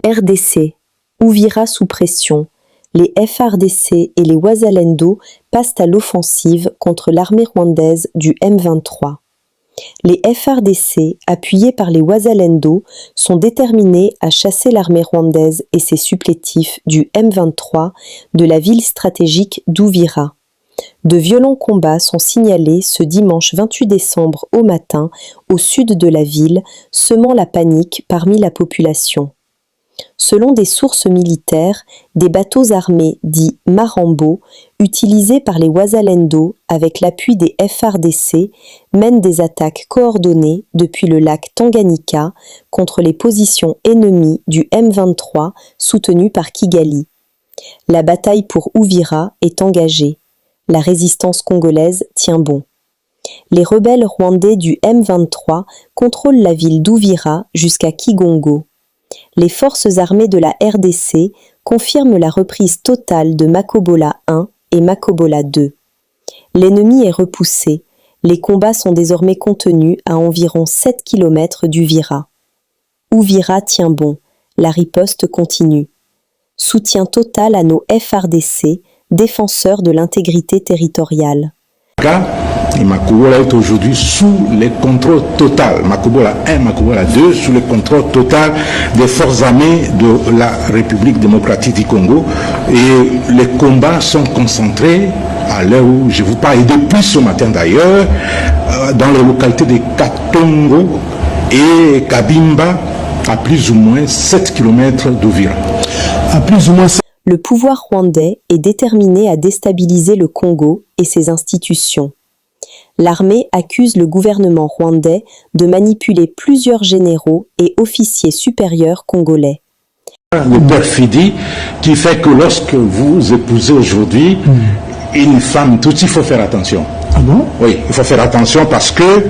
RDC. Uvira sous pression. Les FARDC et les Wazalendo passent à l'offensive contre l'armée rwandaise du M23. Les FARDC, appuyés par les Wazalendo, sont déterminés à chasser l'armée rwandaise et ses supplétifs du M23 de la ville stratégique d'Uvira. De violents combats sont signalés ce dimanche 28 décembre au matin au sud de la ville, semant la panique parmi la population. Selon des sources militaires, des bateaux armés dits Marambo, utilisés par les Wazalendo avec l'appui des FARDC, mènent des attaques coordonnées depuis le lac Tanganyika contre les positions ennemies du M23 soutenues par Kigali. La bataille pour Uvira est engagée. La résistance congolaise tient bon. Les rebelles rwandais du M23 contrôlent la ville d'Uvira jusqu'à Kigongo. Les forces armées de la RDC confirment la reprise totale de Makobola 1 et Makobola 2. L'ennemi est repoussé. Les combats sont désormais contenus à environ 7 km d'Uvira. Uvira tient bon. La riposte continue. Soutien total à nos FARDC, défenseurs de l'intégrité territoriale. Et Makobola est aujourd'hui sous le contrôle total, Makobola 1, Makobola 2, sous le contrôle total des forces armées de la République démocratique du Congo. Et les combats sont concentrés à l'heure où je vous parle, et depuis ce matin d'ailleurs, dans les localités de Katongo et Kabimba, à plus ou moins 7 km d'Uvira. Le pouvoir rwandais est déterminé à déstabiliser le Congo et ses institutions. L'armée accuse le gouvernement rwandais de manipuler plusieurs généraux et officiers supérieurs congolais. Le perfidie qui fait que lorsque vous épousez aujourd'hui une femme toute, il faut faire attention. Ah bon? Oui, il faut faire attention parce que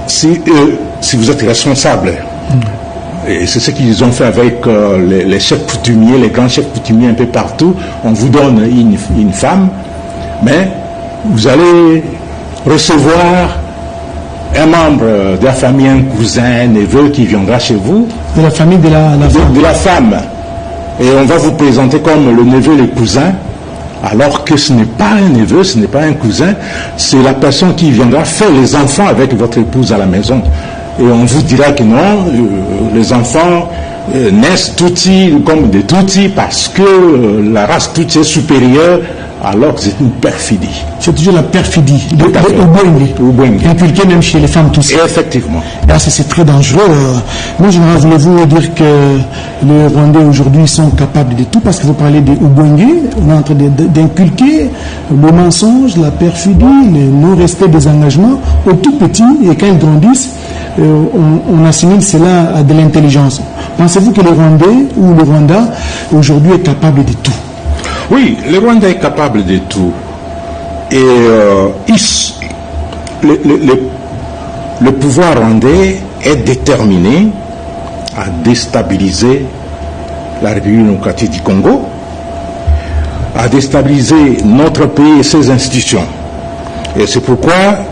si vous êtes responsable, et c'est ce qu'ils ont fait avec les chefs coutumiers, les grands chefs coutumiers un peu partout, on vous donne une femme, mais vous allez recevoir un membre de la famille, un cousin, un neveu qui viendra chez vous. De la famille de la femme. Et on va vous présenter comme le neveu et le cousin, alors que ce n'est pas un neveu, ce n'est pas un cousin, c'est la personne qui viendra faire les enfants avec votre épouse à la maison. Et on vous dira que non, les enfants naissent Tutsi comme des Tutsis parce que la race Tutsi est supérieure, alors que c'est une perfidie. C'est toujours la perfidie, Ubwenge, inculquée même chez les femmes Tutsis. Effectivement. Là, c'est très dangereux. Moi, je voulais-vous dire que les Rwandais aujourd'hui sont capables de tout, parce que vous parlez de Ubwenge, on est en train d'inculquer le mensonge, la perfidie, le non-respect des engagements aux tout petits, et quand ils grandissent, on assimile cela à de l'intelligence. Pensez-vous que le Rwandais ou le Rwanda aujourd'hui est capable de tout? Oui, le Rwanda est capable de tout. Et le pouvoir rwandais est déterminé à déstabiliser la République démocratique du Congo, à déstabiliser notre pays et ses institutions. Et c'est pourquoi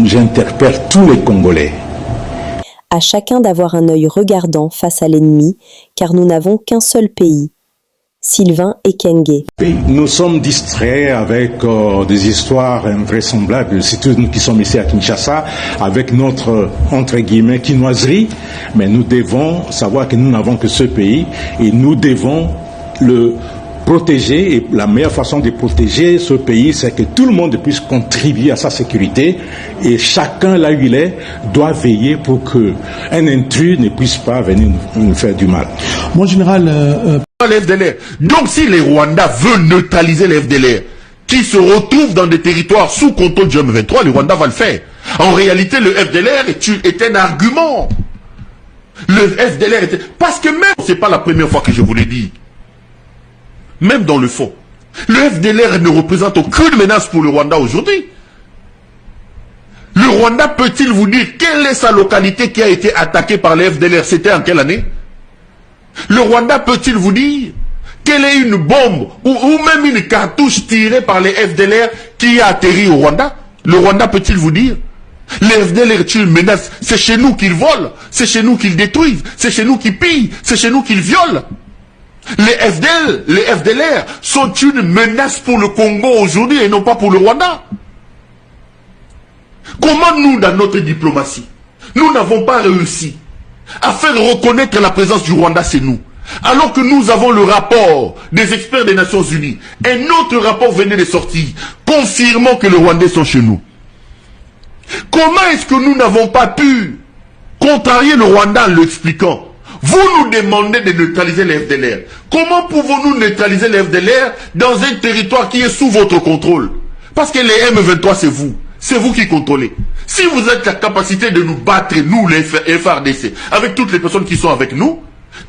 j'interpelle tous les Congolais. À chacun d'avoir un œil regardant face à l'ennemi, car nous n'avons qu'un seul pays. Sylvain Ekenge. Nous sommes distraits avec des histoires invraisemblables, surtout nous qui sommes ici à Kinshasa, avec notre, entre guillemets, quinoiserie, mais nous devons savoir que nous n'avons que ce pays et nous devons le protéger, et la meilleure façon de protéger ce pays, c'est que tout le monde puisse contribuer à sa sécurité, et chacun là où il est doit veiller pour qu'un intrus ne puisse pas venir nous faire du mal. Mon général, les FDLR. Donc si les Rwandais veulent neutraliser les FDLR, qui se retrouvent dans des territoires sous contrôle du M23, les Rwandais vont le faire. En réalité, le FDLR est un argument. Le FDLR était... Parce que même, c'est pas la première fois que je vous l'ai dit. Même dans le fond, le FDLR ne représente aucune menace pour le Rwanda aujourd'hui. Le Rwanda peut-il vous dire quelle est sa localité qui a été attaquée par les FDLR? C'était en quelle année? Le Rwanda peut-il vous dire quelle est une bombe ou même une cartouche tirée par les FDLR qui a atterri au Rwanda? Le Rwanda peut-il vous dire? Les FDLR est une menace. C'est chez nous qu'ils volent, c'est chez nous qu'ils détruisent, c'est chez nous qu'ils pillent, c'est chez nous qu'ils violent. Les FDLR sont une menace pour le Congo aujourd'hui et non pas pour le Rwanda. Comment nous, dans notre diplomatie, nous n'avons pas réussi à faire reconnaître la présence du Rwanda, c'est nous. Alors que nous avons le rapport des experts des Nations Unies. Un autre rapport venait de sortir, confirmant que les Rwandais sont chez nous. Comment est-ce que nous n'avons pas pu contrarier le Rwanda en l'expliquant? Vous nous demandez de neutraliser les FDLR. Comment pouvons-nous neutraliser les FDLR dans un territoire qui est sous votre contrôle? Parce que les M23, c'est vous. C'est vous qui contrôlez. Si vous êtes la capacité de nous battre, nous, les FARDC, avec toutes les personnes qui sont avec nous,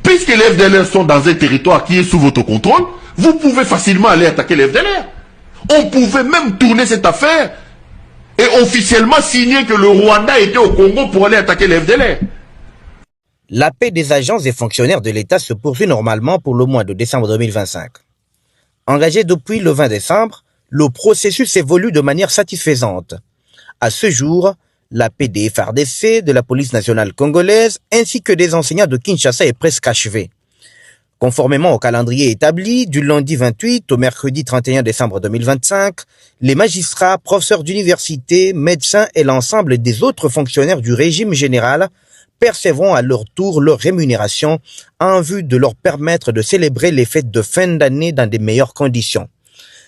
puisque les FDLR sont dans un territoire qui est sous votre contrôle, vous pouvez facilement aller attaquer les FDLR. On pouvait même tourner cette affaire et officiellement signer que le Rwanda était au Congo pour aller attaquer les FDLR. La paix des agents et fonctionnaires de l'État se poursuit normalement pour le mois de décembre 2025. Engagé depuis le 20 décembre, le processus évolue de manière satisfaisante. À ce jour, la paix des FARDC, de la police nationale congolaise, ainsi que des enseignants de Kinshasa est presque achevée. Conformément au calendrier établi, du lundi 28 au mercredi 31 décembre 2025, les magistrats, professeurs d'université, médecins et l'ensemble des autres fonctionnaires du régime général percevront à leur tour leur rémunération en vue de leur permettre de célébrer les fêtes de fin d'année dans de meilleures conditions.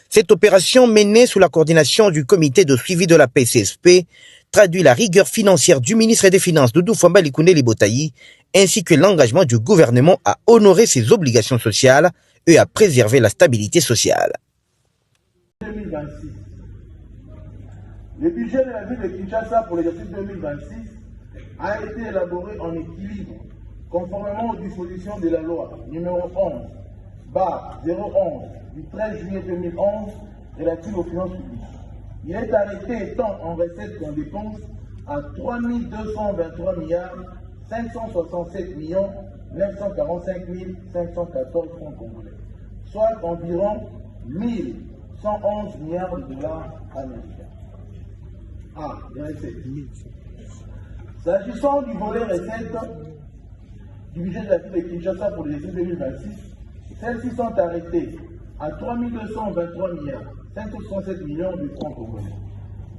Cette opération menée sous la coordination du comité de suivi de la paix CSP traduit la rigueur financière du ministre des Finances Doudou Fwamba Likundeli Botayi ainsi que l'engagement du gouvernement à honorer ses obligations sociales et à préserver la stabilité sociale. 2026. Le budget de la ville de Kinshasa pour l'exercice 2026 a été élaboré en équilibre, conformément aux dispositions de la loi numéro 11/011 du 13 juillet 2011 relative aux finances publiques. Il est arrêté tant en recettes qu'en dépenses à 3 223 567 945 514 francs congolais, soit environ 1111 milliards de dollars américains. Ah, les recettes. S'agissant du volet recettes du budget de la ville de Kinshasa pour l'exercice 2026, celles-ci sont arrêtées à 3 223 567 millions de francs congolais.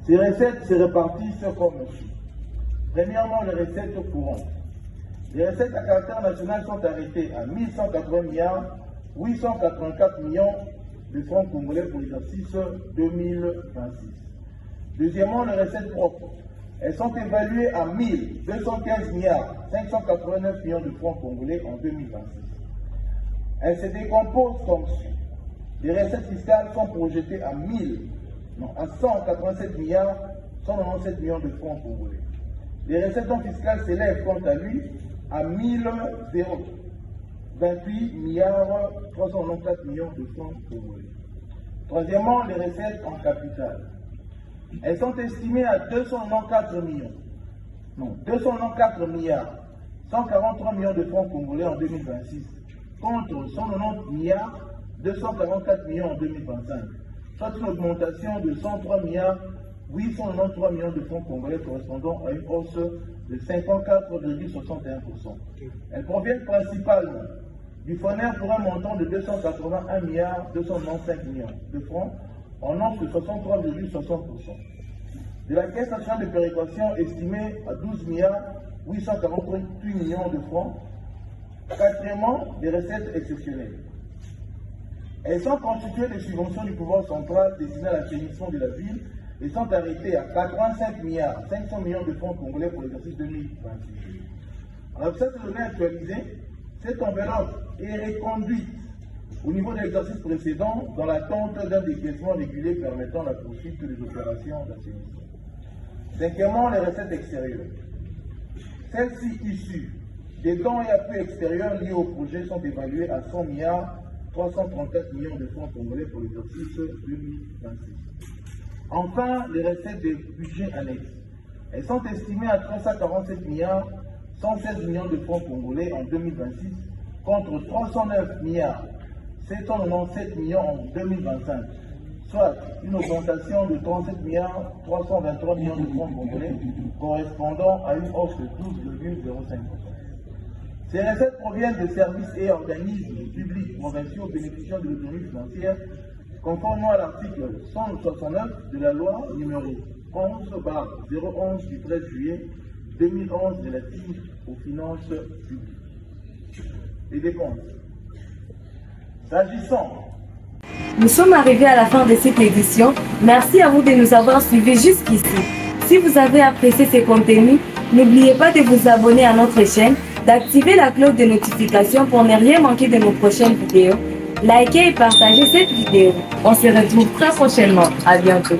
Ces recettes se répartissent comme suit. Premièrement, les recettes courantes. Les recettes à caractère national sont arrêtées à 1180 884 millions de francs congolais pour l'exercice 2026. Deuxièmement, les recettes propres. Elles sont évaluées à 1215 589 millions de francs congolais en 2026. Elles se décomposent comme suit. Les recettes fiscales sont projetées à 187 197 millions de francs congolais. Les recettes non fiscales s'élèvent quant à lui à 28 394 millions de francs congolais. Troisièmement, les recettes en capital. Elles sont estimées à 294 milliards 143 millions de francs congolais en 2026 contre 190 milliards 244 millions en 2025, soit une augmentation de 103 milliards 893 millions de francs congolais correspondant à une hausse de 54,61%. Elles proviennent principalement du FONER pour un montant de 281 milliards 295 millions de francs en hausse de 63,60%. De la Caisse nationale de péréquation estimée à 12 milliards 848 millions de francs. Quatrièmement, des recettes exceptionnelles. Elles sont constituées de subventions du pouvoir central destinées à l'assainissement de la ville et sont arrêtées à 85 milliards 500 millions de francs congolais pour l'exercice 2026. Alors, cette donnée actualisée, cette enveloppe est reconduite au niveau de l'exercice précédent dans l'attente d'un décaissement régulé permettant la poursuite des opérations d'assainissement. Cinquièmement, les recettes extérieures. Celles-ci issues des dons et appuis extérieurs liés au projet sont évaluées à 100 milliards 334 millions de francs congolais pour l'exercice 2026. Enfin, les recettes des budgets annexes. Elles sont estimées à 347 milliards 116 millions de francs congolais en 2026 contre 309 milliards 797 millions en 2025, soit une augmentation de 37 323 millions de francs congolais, correspondant à une hausse de 12,05%. Ces recettes proviennent des services et organismes publics provinciaux bénéficiant de l'autonomie financière, conformément à l'article 169 de la loi numéro 11/011 du 13 juillet 2011 relative aux finances publiques. Les dépenses. S'agissant. Nous sommes arrivés à la fin de cette édition. Merci à vous de nous avoir suivis jusqu'ici. Si vous avez apprécié ces contenus, n'oubliez pas de vous abonner à notre chaîne, d'activer la cloche de notification pour ne rien manquer de nos prochaines vidéos. Likez et partagez cette vidéo. On se retrouve très prochainement. À bientôt.